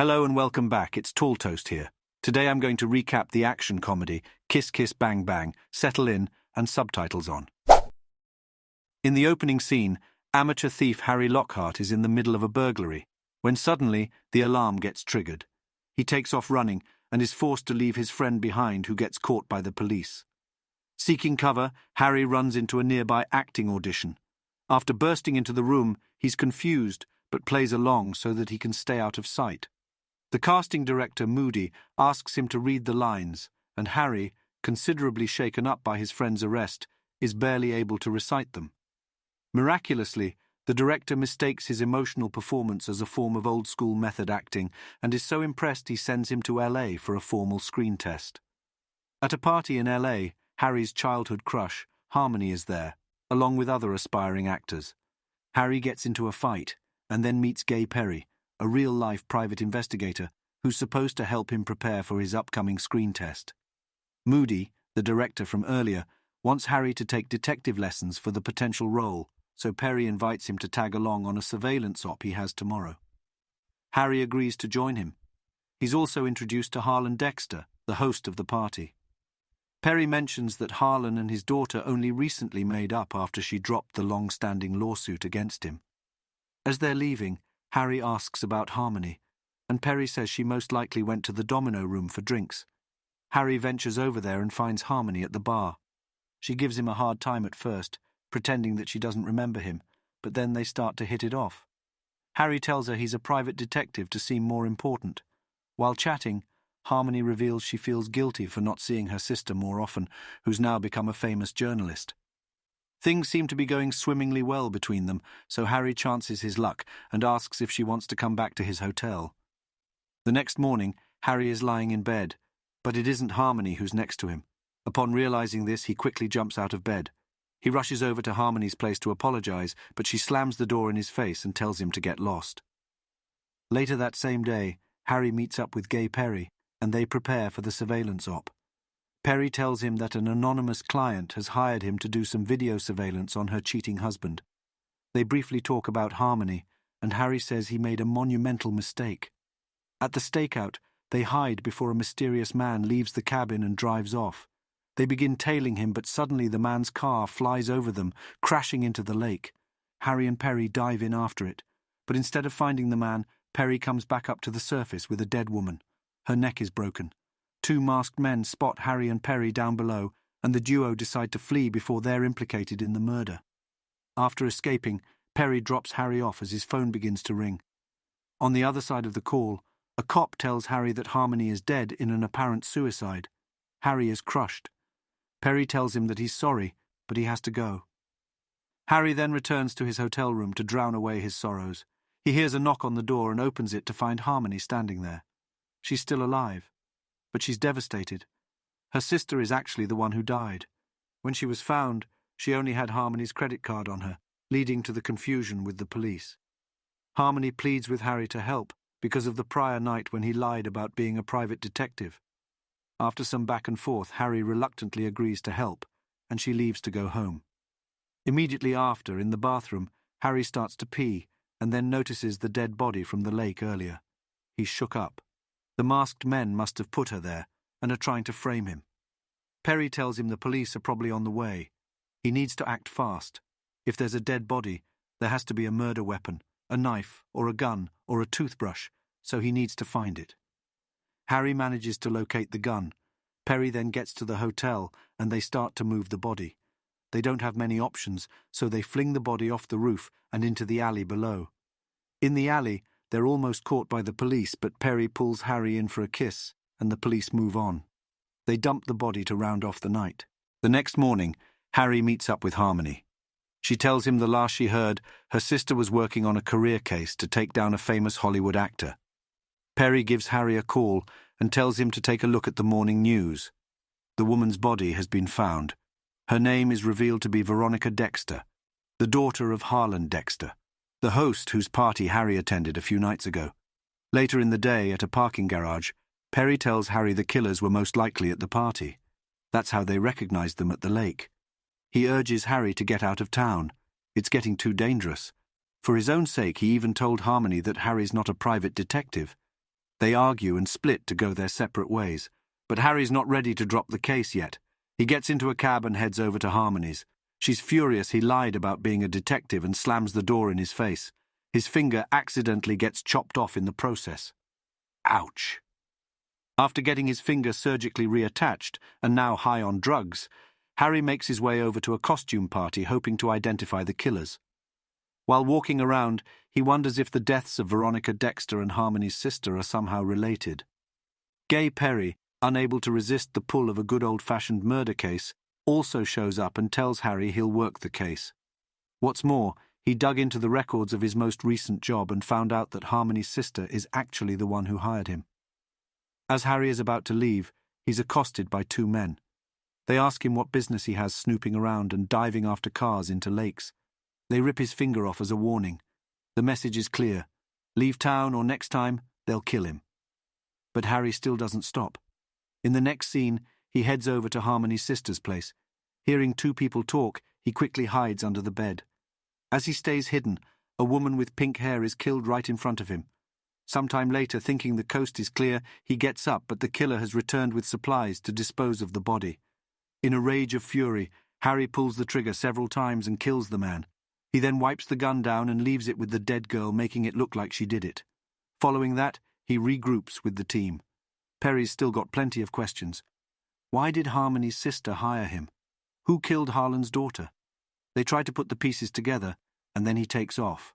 Hello and welcome back, it's Tall Toast here. Today I'm going to recap the action comedy Kiss Kiss Bang Bang, Settle In, and subtitles on. In the opening scene, amateur thief Harry Lockhart is in the middle of a burglary, when suddenly the alarm gets triggered. He takes off running and is forced to leave his friend behind, who gets caught by the police. Seeking cover, Harry runs into a nearby acting audition. After bursting into the room, he's confused but plays along so that he can stay out of sight. The casting director, Moody, asks him to read the lines, and Harry, considerably shaken up by his friend's arrest, is barely able to recite them. Miraculously, the director mistakes his emotional performance as a form of old-school method acting and is so impressed he sends him to LA for a formal screen test. At a party in LA, Harry's childhood crush, Harmony, is there, along with other aspiring actors. Harry gets into a fight and then meets Gay Perry, a real-life private investigator who's supposed to help him prepare for his upcoming screen test. Moody, the director from earlier, wants Harry to take detective lessons for the potential role, so Perry invites him to tag along on a surveillance op he has tomorrow. Harry agrees to join him. He's also introduced to Harlan Dexter, the host of the party. Perry mentions that Harlan and his daughter only recently made up after she dropped the long-standing lawsuit against him. As they're leaving, Harry asks about Harmony, and Perry says she most likely went to the domino room for drinks. Harry ventures over there and finds Harmony at the bar. She gives him a hard time at first, pretending that she doesn't remember him, but then they start to hit it off. Harry tells her he's a private detective to seem more important. While chatting, Harmony reveals she feels guilty for not seeing her sister more often, who's now become a famous journalist. Things seem to be going swimmingly well between them, so Harry chances his luck and asks if she wants to come back to his hotel. The next morning, Harry is lying in bed, but it isn't Harmony who's next to him. Upon realizing this, he quickly jumps out of bed. He rushes over to Harmony's place to apologize, but she slams the door in his face and tells him to get lost. Later that same day, Harry meets up with Gay Perry, and they prepare for the surveillance op. Perry tells him that an anonymous client has hired him to do some video surveillance on her cheating husband. They briefly talk about Harmony, and Harry says he made a monumental mistake. At the stakeout, they hide before a mysterious man leaves the cabin and drives off. They begin tailing him, but suddenly the man's car flies over them, crashing into the lake. Harry and Perry dive in after it, but instead of finding the man, Perry comes back up to the surface with a dead woman. Her neck is broken. Two masked men spot Harry and Perry down below, and the duo decide to flee before they're implicated in the murder. After escaping, Perry drops Harry off as his phone begins to ring. On the other side of the call, a cop tells Harry that Harmony is dead in an apparent suicide. Harry is crushed. Perry tells him that he's sorry, but he has to go. Harry then returns to his hotel room to drown away his sorrows. He hears a knock on the door and opens it to find Harmony standing there. She's still alive, but she's devastated. Her sister is actually the one who died. When she was found, she only had Harmony's credit card on her, leading to the confusion with the police. Harmony pleads with Harry to help because of the prior night when he lied about being a private detective. After some back and forth, Harry reluctantly agrees to help, and she leaves to go home. Immediately after, in the bathroom, Harry starts to pee and then notices the dead body from the lake earlier. He's shook up. The masked men must have put her there and are trying to frame him. Perry tells him the police are probably on the way. He needs to act fast. If there's a dead body, there has to be a murder weapon, a knife or a gun or a toothbrush, so he needs to find it. Harry manages to locate the gun. Perry then gets to the hotel and they start to move the body. They don't have many options, so they fling the body off the roof and into the alley below. In the alley, they're almost caught by the police, but Perry pulls Harry in for a kiss, and the police move on. They dump the body to round off the night. The next morning, Harry meets up with Harmony. She tells him the last she heard, her sister was working on a career case to take down a famous Hollywood actor. Perry gives Harry a call and tells him to take a look at the morning news. The woman's body has been found. Her name is revealed to be Veronica Dexter, the daughter of Harlan Dexter, the host whose party Harry attended a few nights ago. Later in the day, at a parking garage, Perry tells Harry the killers were most likely at the party. That's how they recognized them at the lake. He urges Harry to get out of town. It's getting too dangerous. For his own sake, he even told Harmony that Harry's not a private detective. They argue and split to go their separate ways, but Harry's not ready to drop the case yet. He gets into a cab and heads over to Harmony's. She's furious he lied about being a detective and slams the door in his face. His finger accidentally gets chopped off in the process. Ouch. After getting his finger surgically reattached, and now high on drugs, Harry makes his way over to a costume party hoping to identify the killers. While walking around, he wonders if the deaths of Veronica Dexter and Harmony's sister are somehow related. Gay Perry, unable to resist the pull of a good old-fashioned murder case, also shows up and tells Harry he'll work the case. What's more, he dug into the records of his most recent job and found out that Harmony's sister is actually the one who hired him. As Harry is about to leave, he's accosted by two men. They ask him what business he has snooping around and diving after cars into lakes. They rip his finger off as a warning. The message is clear. Leave town or next time, they'll kill him. But Harry still doesn't stop. In the next scene, he heads over to Harmony's sister's place. Hearing two people talk, he quickly hides under the bed. As he stays hidden, a woman with pink hair is killed right in front of him. Sometime later, thinking the coast is clear, he gets up, but the killer has returned with supplies to dispose of the body. In a rage of fury, Harry pulls the trigger several times and kills the man. He then wipes the gun down and leaves it with the dead girl, making it look like she did it. Following that, he regroups with the team. Perry's still got plenty of questions. Why did Harmony's sister hire him? Who killed Harlan's daughter? They try to put the pieces together, and then he takes off.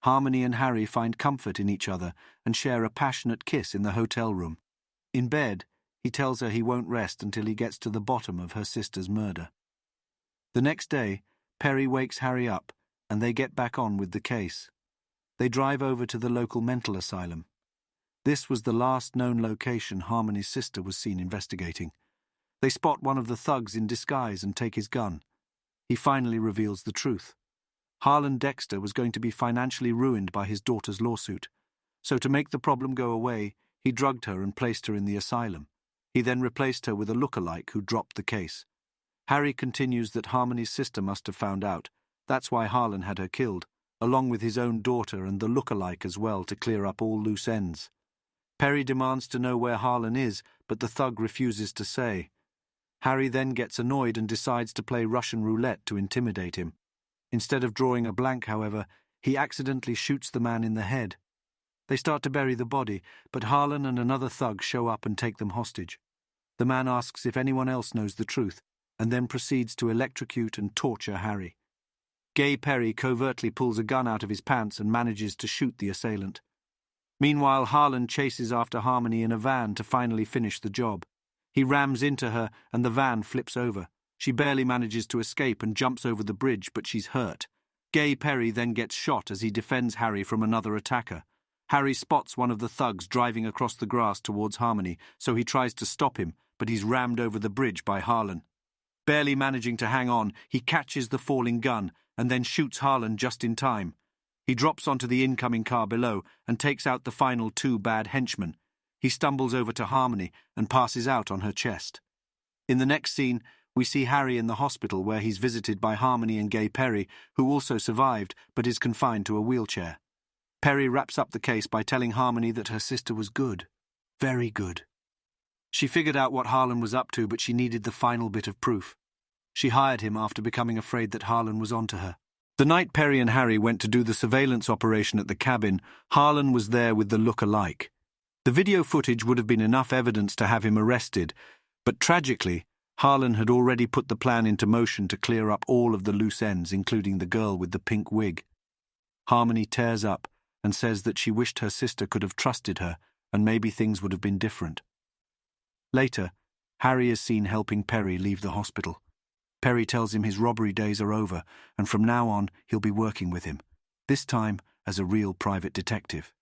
Harmony and Harry find comfort in each other and share a passionate kiss in the hotel room. In bed, he tells her he won't rest until he gets to the bottom of her sister's murder. The next day, Perry wakes Harry up, and they get back on with the case. They drive over to the local mental asylum. This was the last known location Harmony's sister was seen investigating. They spot one of the thugs in disguise and take his gun. He finally reveals the truth. Harlan Dexter was going to be financially ruined by his daughter's lawsuit. So to make the problem go away, he drugged her and placed her in the asylum. He then replaced her with a lookalike who dropped the case. Harry continues that Harmony's sister must have found out. That's why Harlan had her killed, along with his own daughter and the lookalike as well, to clear up all loose ends. Perry demands to know where Harlan is, but the thug refuses to say. Harry then gets annoyed and decides to play Russian roulette to intimidate him. Instead of drawing a blank, however, he accidentally shoots the man in the head. They start to bury the body, but Harlan and another thug show up and take them hostage. The man asks if anyone else knows the truth, and then proceeds to electrocute and torture Harry. Gay Perry covertly pulls a gun out of his pants and manages to shoot the assailant. Meanwhile, Harlan chases after Harmony in a van to finally finish the job. He rams into her, and the van flips over. She barely manages to escape and jumps over the bridge, but she's hurt. Gay Perry then gets shot as he defends Harry from another attacker. Harry spots one of the thugs driving across the grass towards Harmony, so he tries to stop him, but he's rammed over the bridge by Harlan. Barely managing to hang on, he catches the falling gun and then shoots Harlan just in time. He drops onto the incoming car below and takes out the final two bad henchmen. He stumbles over to Harmony and passes out on her chest. In the next scene, we see Harry in the hospital where he's visited by Harmony and Gay Perry, who also survived but is confined to a wheelchair. Perry wraps up the case by telling Harmony that her sister was good. Very good. She figured out what Harlan was up to, but she needed the final bit of proof. She hired him after becoming afraid that Harlan was onto her. The night Perry and Harry went to do the surveillance operation at the cabin, Harlan was there with the look-alike. The video footage would have been enough evidence to have him arrested, but tragically, Harlan had already put the plan into motion to clear up all of the loose ends, including the girl with the pink wig. Harmony tears up and says that she wished her sister could have trusted her, and maybe things would have been different. Later, Harry is seen helping Perry leave the hospital. Perry tells him his robbery days are over, and from now on he'll be working with him, this time as a real private detective.